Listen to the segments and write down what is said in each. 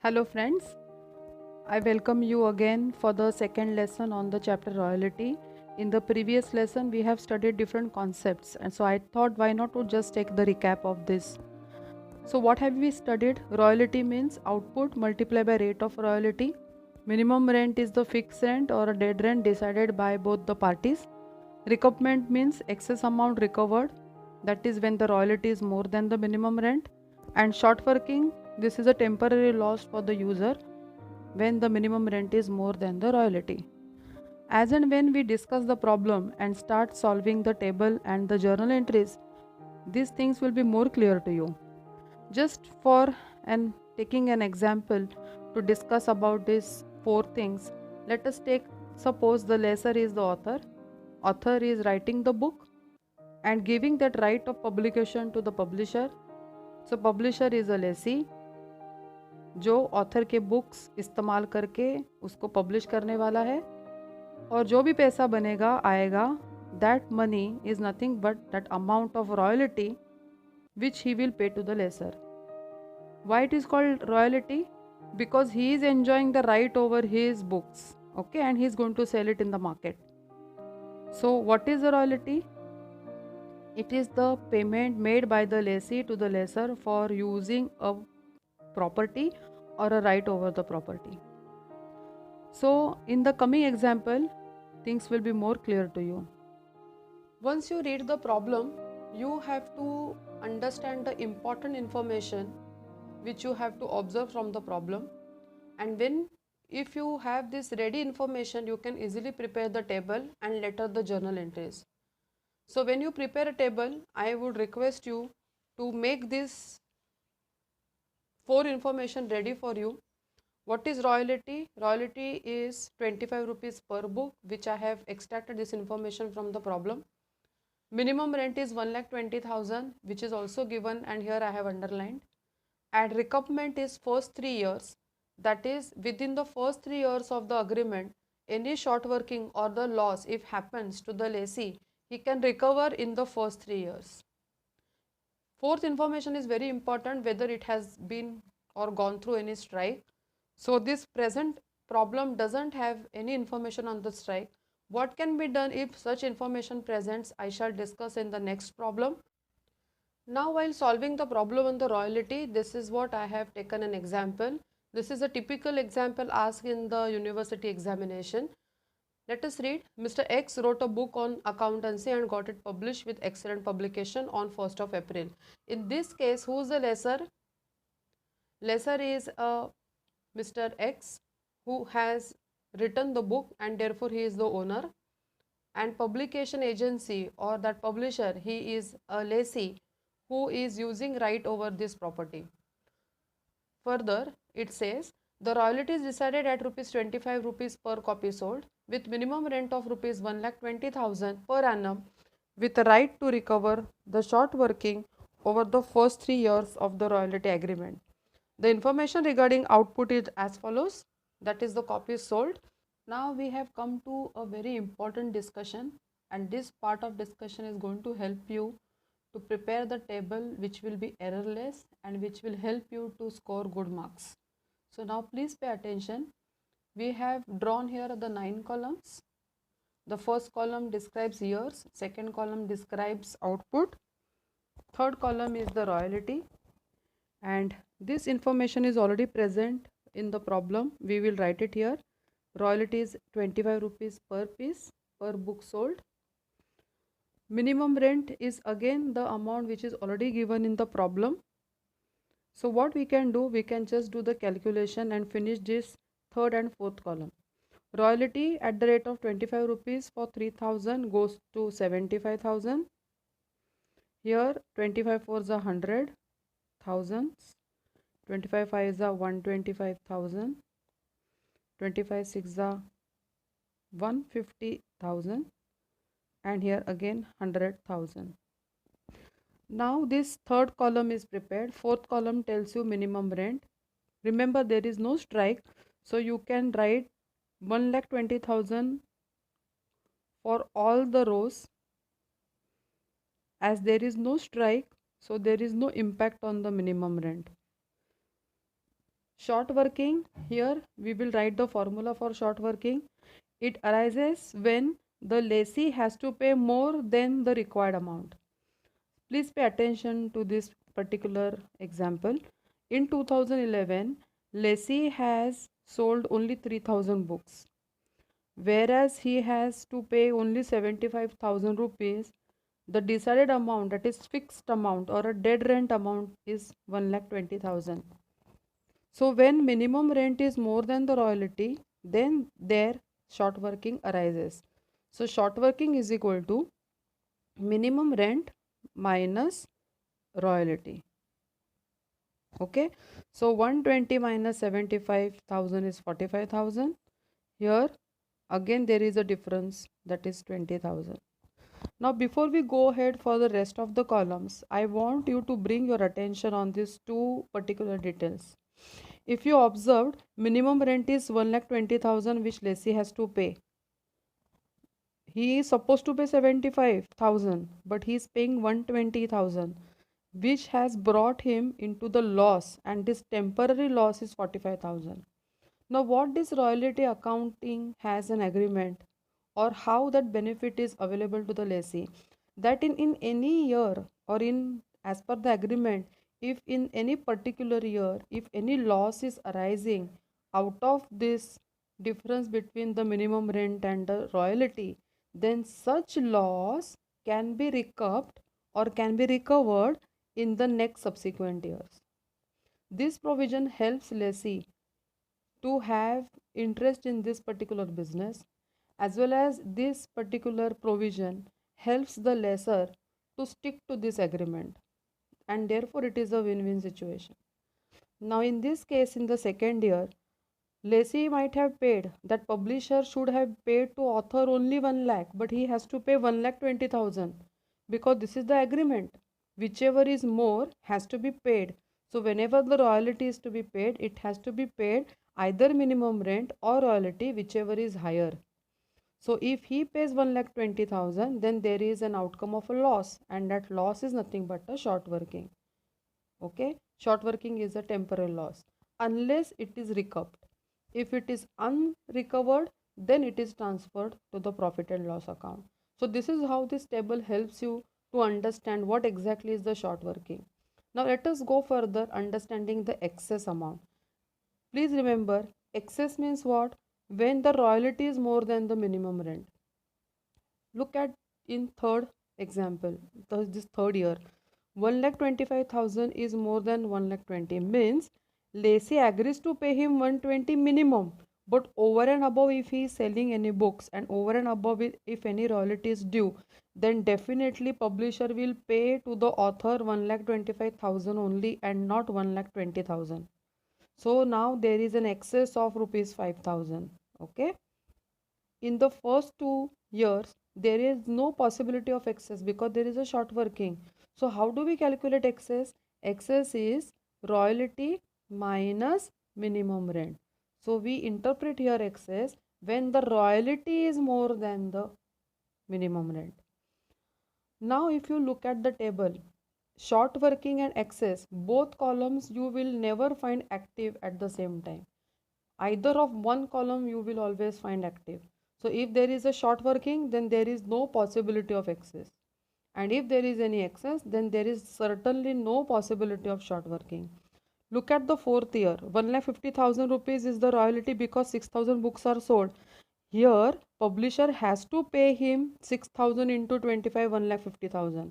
Hello friends, I welcome you again for the second lesson on the chapter royalty. In the previous lesson we have studied different concepts, and so I thought why not to just take the recap of this. So what have we studied? Royalty means output multiplied by rate of royalty. Minimum rent is the fixed rent or a dead rent decided by both the parties. Recoupment means excess amount recovered, that is when the royalty is more than the minimum rent. And short working, this is a temporary loss for the user when the minimum rent is more than the royalty. As and when we discuss the problem and start solving the table and the journal entries, these things will be more clear to you. Just for and taking an example to discuss about these four things, let us take suppose the lessor is the author. Author is writing the book and giving that right of publication to the publisher. So publisher is a lessee जो author के books इस्तेमाल करके उसको publish करने वाला है, और जो भी पैसा बनेगा आएगा, that money is nothing but that amount of royalty which he will pay to the lessor. Why it is called royalty? Because he is enjoying the right over his books, okay, and he is going to sell it in the market. So what is the royalty? It is the payment made by the lessee to the lessor for using a property or a right over the property. So in the coming example, things will be more clear to you. Once you read the problem, you have to understand the important information which you have to observe from the problem, and when if you have this ready information, you can easily prepare the table and later the journal entries. So when you prepare a table, I would request you to make this four information ready for you. What is royalty? Royalty is 25 rupees per book, which I have extracted this information from the problem. Minimum rent is 1,20,000, which is also given, and here I have underlined. And recoupment is first 3 years, that is within the first 3 years of the agreement, any short working or the loss if happens to the lessee, he can recover in the first 3 years. Fourth information is very important, whether it has been or gone through any strike. So this present problem doesn't have any information on the strike. What can be done if such information presents, I shall discuss in the next problem. Now while solving the problem on the royalty, this is what I have taken an example. This is a typical example asked in the university examination. Let us read. Mr. X wrote a book on accountancy and got it published with excellent publication on 1st of April. In this case, who is the lessor? Lessor is Mr. X, who has written the book and therefore he is the owner, and publication agency or that publisher, he is a lessee who is using right over this property. Further, it says the royalty is decided at rupees 25 rupees per copy sold with minimum rent of rupees 1,20,000 per annum, with a right to recover the short working over the first 3 years of the royalty agreement. The information regarding output is as follows, that is the copies sold. Now we have come to a very important discussion, and this part of discussion is going to help you to prepare the table which will be errorless and which will help you to score good marks. So now please pay attention. We have drawn here the 9 columns. The first column describes years, second column describes output, third column is the royalty, and this information is already present in the problem. We will write it here. Royalty is 25 rupees per piece per book sold. Minimum rent is again the amount which is already given in the problem. So what we can do, we can just do the calculation and finish this third and fourth column. Royalty at the rate of 25 rupees for 3,000 goes to 75,000. Here 25 fours are 100 thousands, 25 fives are 125,000, 25 six are 150,000, and here again 100,000. Now this third column is prepared. Fourth column tells you minimum rent. Remember there is no strike, so you can write 1,20,000 for all the rows. As there is no strike, so there is no impact on the minimum rent. Short working, here we will write the formula for short working. It arises when the lessee has to pay more than the required amount. Please pay attention to this particular example. In 2011, lessee has sold only 3000 books, whereas he has to pay only 75,000 rupees. The decided amount, that is fixed amount or a dead rent amount, is 1,20,000. So when minimum rent is more than the royalty, then there short working arises. So short working is equal to minimum rent minus royalty. Okay, so 120 minus 75,000 is 45,000. Here again there is a difference, that is 20,000. Now before we go ahead for the rest of the columns, I want you to bring your attention on these two particular details. If you observed, minimum rent is 1,20,000 which lessee has to pay. He is supposed to pay 75,000, but he is paying 120,000, which has brought him into the loss, and this temporary loss is 45,000. Now what this royalty accounting has an agreement, or how that benefit is available to the lessee, that in any year, or in as per the agreement, if in any particular year, if any loss is arising out of this difference between the minimum rent and the royalty, then such loss can be recouped or can be recovered in the next subsequent years. This provision helps lessee to have interest in this particular business, as well as this particular provision helps the lessor to stick to this agreement, and therefore it is a win-win situation. Now in this case, in the second year, lessee might have paid, that publisher should have paid to author only 1 lakh, but he has to pay 1,20,000 because this is the agreement. Whichever is more has to be paid. So whenever the royalty is to be paid, it has to be paid either minimum rent or royalty, whichever is higher. So if he pays 1,20,000, then there is an outcome of a loss, and that loss is nothing but a short working. Okay, short working is a temporary loss unless it is recouped. If it is unrecovered, then it is transferred to the profit and loss account. So this is how this table helps you to understand what exactly is the short working. Now let us go further, understanding the excess amount. Please remember, excess means what? When the royalty is more than the minimum rent. Look at in third example, this third year, 1,25,000 is more than 1,20,000, means lessee agrees to pay him 120 minimum, but over and above, if he is selling any books, and over and above it, if any royalty is due, then definitely publisher will pay to the author 1,25,000 only, and not 1,20,000. So now there is an excess of rupees 5,000. Okay, in the first 2 years there is no possibility of excess because there is a short working. So how do we calculate excess? Excess is royalty minus minimum rent. So we interpret here excess when the royalty is more than the minimum rent. Now if you look at the table, short working and excess, both columns you will never find active at the same time. Either of one column you will always find active. So if there is a short working, then there is no possibility of excess. And if there is any excess, then there is certainly no possibility of short working. Look at the fourth year. 1,50,000 rupees is the royalty because 6,000 books are sold. Here, publisher has to pay him 6,000 into 25, 1,50,000.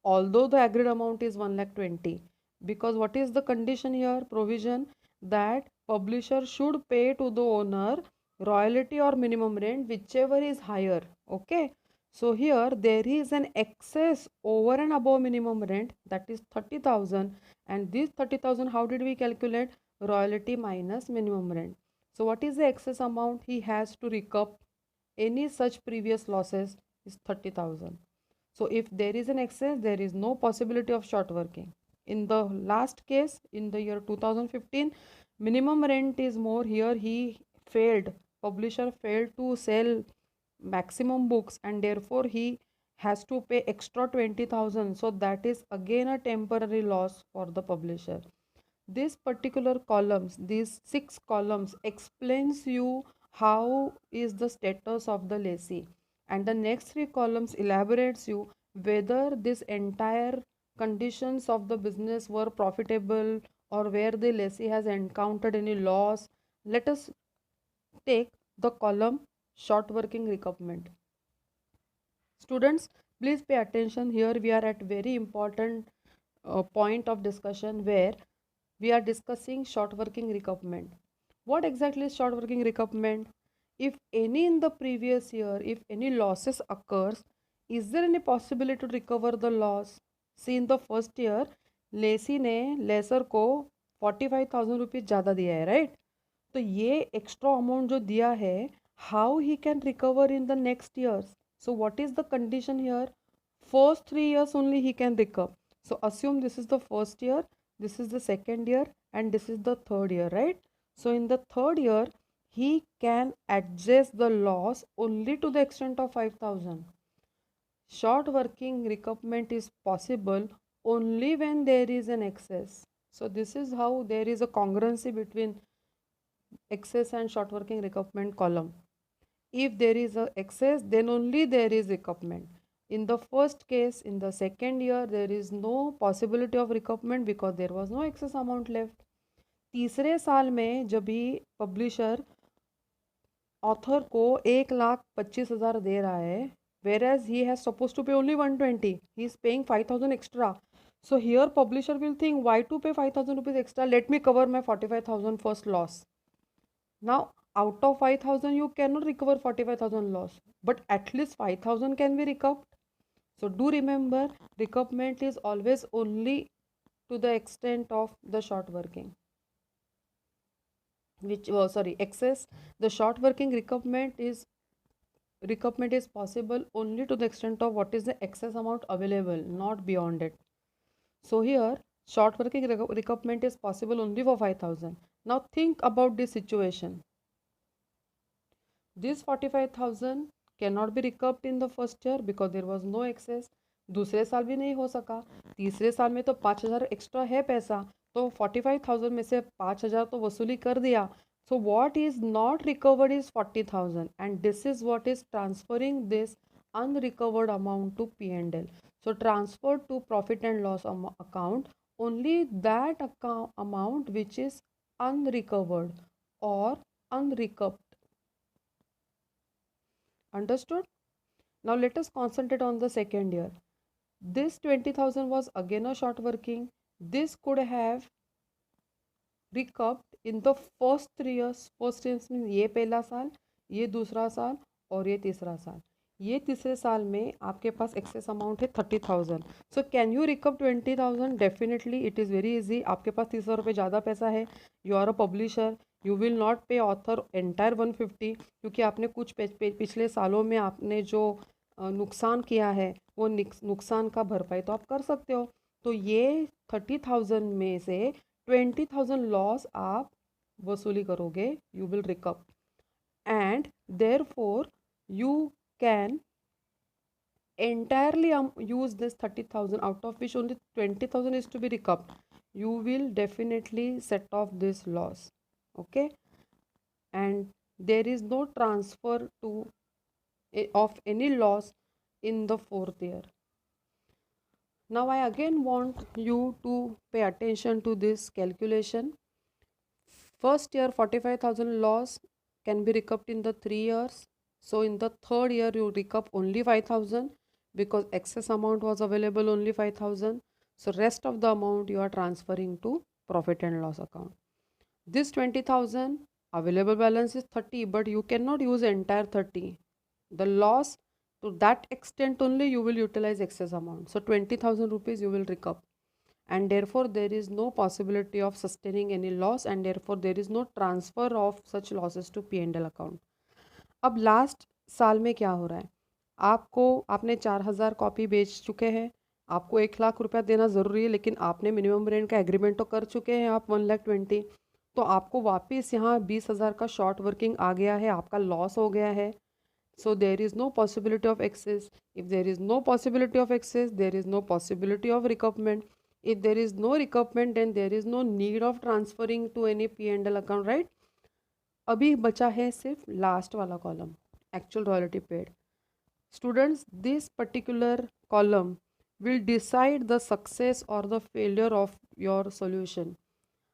Although the agreed amount is 1,20,000. Because what is the condition here? Provision that publisher should pay to the owner royalty or minimum rent, whichever is higher. Okay, so here there is an excess over and above minimum rent, that is 30,000, and this 30,000, how did we calculate? Royalty minus minimum rent. So what is the excess amount he has to recoup? Any such previous losses is 30,000. So if there is an excess, there is no possibility of short working. In the last case, in the year 2015, minimum rent is more. Here he failed, publisher failed to sell maximum books, and therefore he has to pay extra 20,000. So that is again a temporary loss for the publisher. This particular columns, these 6 columns explains you how is the status of the lessee, and the next 3 columns elaborates you whether this entire conditions of the business were profitable or where the lessee has encountered any loss. Let us take the column short working recoupment. Students, please pay attention. Here we are at very important point of discussion where we are discussing short working recoupment. What exactly is short working recoupment? If any in the previous year, if any losses occurs, is there any possibility to recover the loss? See, in the first year, lessee ने lessor को 45,000 rupees ज़्यादा दिया है, right? तो ये extra amount जो दिया है, how he can recover in the next years? So what is the condition here? First 3 years only he can recover. So assume this is the first year, this is the second year, and this is the third year, right? So in the third year, he can adjust the loss only to the extent of 5,000. Short working recoupment is possible only when there is an excess. So this is how there is a congruency between excess and short working recoupment column. If there is a excess, then only there is recoupment. In the first case, in the second year, there is no possibility of recoupment because there was no excess amount left. तीसरे साल में जब भी publisher author को 1,25,000 दे रहा है, whereas he has supposed to pay only 120, he is paying 5,000 extra. So here publisher will think, why to pay 5,000 rupees extra? Let me cover my 45,000 first loss. Now out of 5,000 you cannot recover 45,000 loss, but at least 5,000 can be recovered. So do remember, recoupment is always only to the extent of the short working, excess. The short working recoupment is possible only to the extent of what is the excess amount available, not beyond it. So here short working recoupment is possible only for 5,000. Now think about this situation. This 45,000 cannot be recovered in the first year because there was no excess. दूसरे साल भी नहीं हो सका. तीसरे साल में तो 5,000 एक्स्ट्रा है पैसा, तो 45,000 में से 5,000 तो वसूली कर दिया. So what is not recovered is 40,000, and this is what is transferring this unrecovered amount to P&L. So transfer to profit and loss account only that amount which is unrecovered or unrecouped. Understood? Now let us concentrate on the second year. This 20,000 was again a short working. This could have recouped in the first 3 years. First years means ये पहला साल, ये दूसरा साल और ये तीसरा साल. ये तीसरे साल में आपके पास एक्सेस अमाउंट है 30,000. So can you recover 20,000? Definitely it is very easy. आपके पास 300 रुपये ज़्यादा पैसा है. You are a publisher, you will not pay author entire 150 क्योंकि आपने कुछ पिछले सालों में आपने जो नुकसान किया है वो नुकसान का भरपाई तो आप कर सकते हो. तो ये 30,000 में से 20,000 लॉस आप वसूली करोगे, you will recover, and therefore you can entirely use this 30,000, out of which only 20,000 is to be recovered. You will definitely set off this loss, okay? And there is no transfer to of any loss in the fourth year. Now I again want you to pay attention to this calculation. First year 45,000 loss can be recovered in the 3 years. So in the third year you recover only 5,000 because excess amount was available only 5,000. So rest of the amount you are transferring to profit and loss account. This 20,000 available balance is 30, but you cannot use entire 30. The loss, to that extent only you will utilize excess amount. So 20,000 rupees you will recover, and therefore there is no possibility of sustaining any loss, and therefore there is no transfer of such losses to P&L account. अब last साल में क्या हो रहा है, आपने 4,000 copy बेच चुके हैं, आपको 1,00,000 रुपया देना ज़रूरी है, लेकिन आपने मिनिमम रेंट का एग्रीमेंट तो कर चुके हैं आप 1,20,000, तो आपको वापस यहाँ 20,000 का शॉर्ट वर्किंग आ गया है, आपका लॉस हो गया है. So there is no possibility of access. If there is no possibility of access, there is no possibility of recoverment. If there is no recoupment, then there is no need of transferring to any P&L account, right? अभी बचा है सिर्फ last वाला column, actual royalty paid. Students, this particular column will decide the success or the failure of your solution.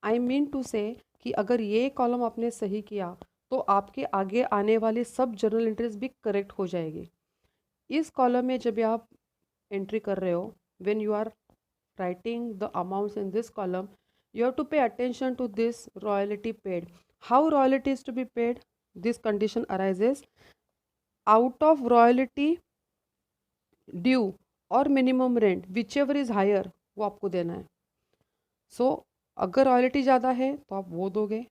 I mean to say कि अगर ये column आपने सही किया तो आपके आगे आने वाली सब जर्नल एंट्रीज भी करेक्ट हो जाएगी. इस कॉलम में जब आप एंट्री कर रहे हो, when you are writing the amounts in this column, you have to pay attention to this royalty paid. How royalty is to be paid? This condition arises out of royalty due और minimum rent whichever is higher, वो आपको देना है. सो अगर royalty ज़्यादा है तो आप वो दोगे,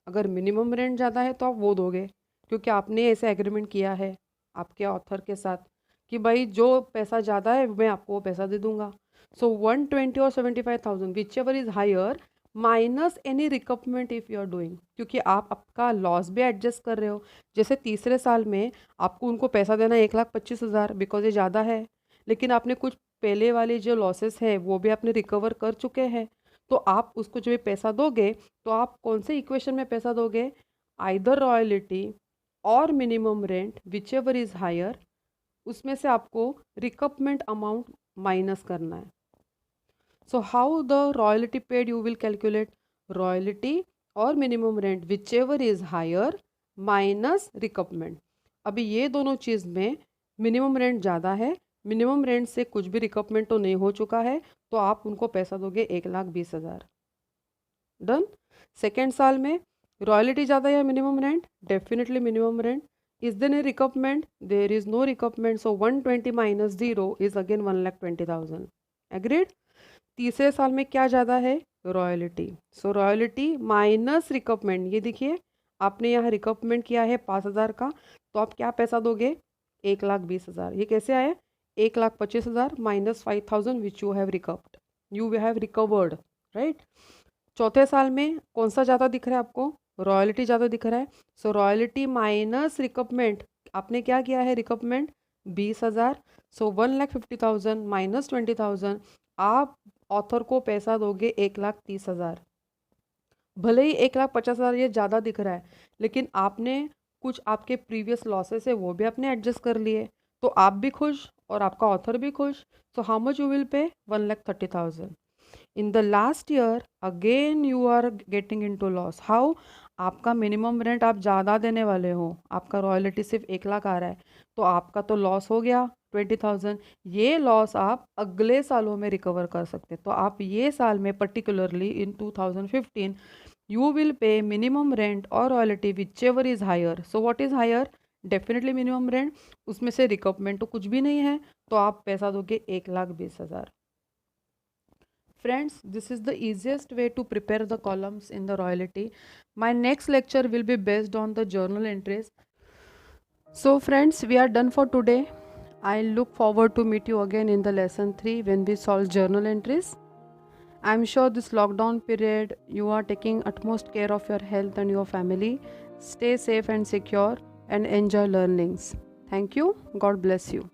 अगर मिनिमम रेंट ज़्यादा है तो आप वो दोगे, क्योंकि आपने ऐसे एग्रीमेंट किया है आपके ऑथर के साथ कि भाई जो पैसा ज़्यादा है मैं आपको वो पैसा दे दूंगा. सो 120 और 75,000 whichever is higher minus any recoupment if you are doing, क्योंकि आप आपका लॉस भी एडजस्ट कर रहे हो. जैसे तीसरे साल में आपको उनको पैसा देना 1,25,000 बिकॉज ये ज़्यादा है, लेकिन आपने कुछ पहले वाले जो लॉसेस है वो भी आपने रिकवर कर चुके हैं. तो आप उसको जो पैसा दोगे तो आप कौन से इक्वेशन में पैसा दोगे? आइदर रॉयल्टी और minimum rent whichever is higher, उसमें से आपको रिकपमेंट अमाउंट माइनस करना है. So how the royalty paid you will calculate? Royalty और minimum rent whichever is higher minus recoupment. अभी ये दोनों चीज़ में मिनिमम रेंट ज़्यादा है, मिनिमम रेंट से कुछ भी रिकपमेंट तो नहीं हो चुका है, तो आप उनको पैसा दोगे 1,20,000. डन. सेकेंड साल में रॉयल्टी ज़्यादा या minimum rent? Definitely minimum rent. Is there any recoupment? There is no recoupment. So 120 minus 0 is again 1,20,000. Agreed. तीसरे साल में क्या ज़्यादा है? Royalty. So royalty minus recoupment. ये देखिए आपने यहाँ रिकपमेंट किया है 5,000 का, तो आप क्या पैसा दोगे? 1,20,000. ये कैसे आए? 1,25,000 minus 5,000 which you have recovered, you have recovered, right. चौथे साल में कौन सा ज़्यादा दिख रहा है आपको? रॉयल्टी ज़्यादा दिख रहा है. सो रॉयल्टी माइनस रिकपमेंट. आपने क्या किया है? रिकपमेंट 20,000. सो 1,50,000 माइनस 20,000. आप ऑथर को पैसा दोगे 1,30,000. भले ही 1,50,000 ये ज़्यादा दिख रहा है, लेकिन आपने कुछ आपके प्रीवियस लॉसेस है वो भी आपने एडजस्ट कर लिए, तो आप भी खुश और आपका ऑथर भी खुश. So how much you will pay? 1,30,000. In the last year again you are getting into loss. How? आपका मिनिमम रेंट आप ज़्यादा देने वाले हो, आपका रॉयल्टी सिर्फ 1,00,000 आ रहा है, तो आपका तो लॉस हो गया 20,000. ये लॉस आप अगले सालों में रिकवर कर सकते. तो आप ये साल में particularly in 2015 you will pay minimum rent or royalty whichever is higher. So what is higher? Definitely minimum rent. उसमें से रिकवरमेंट तो कुछ भी नहीं है, तो आप पैसा दोगे 1,20,000. Friends, this is the easiest way to prepare the columns in the royalty. My next lecture will be based on the journal entries. So friends, we are done for today. I look forward to meet you again in the lesson 3 when we solve journal entries. I'm sure this lockdown period you are taking utmost care of your health and your family. Stay safe and secure and enjoy learnings. Thank you. God bless you.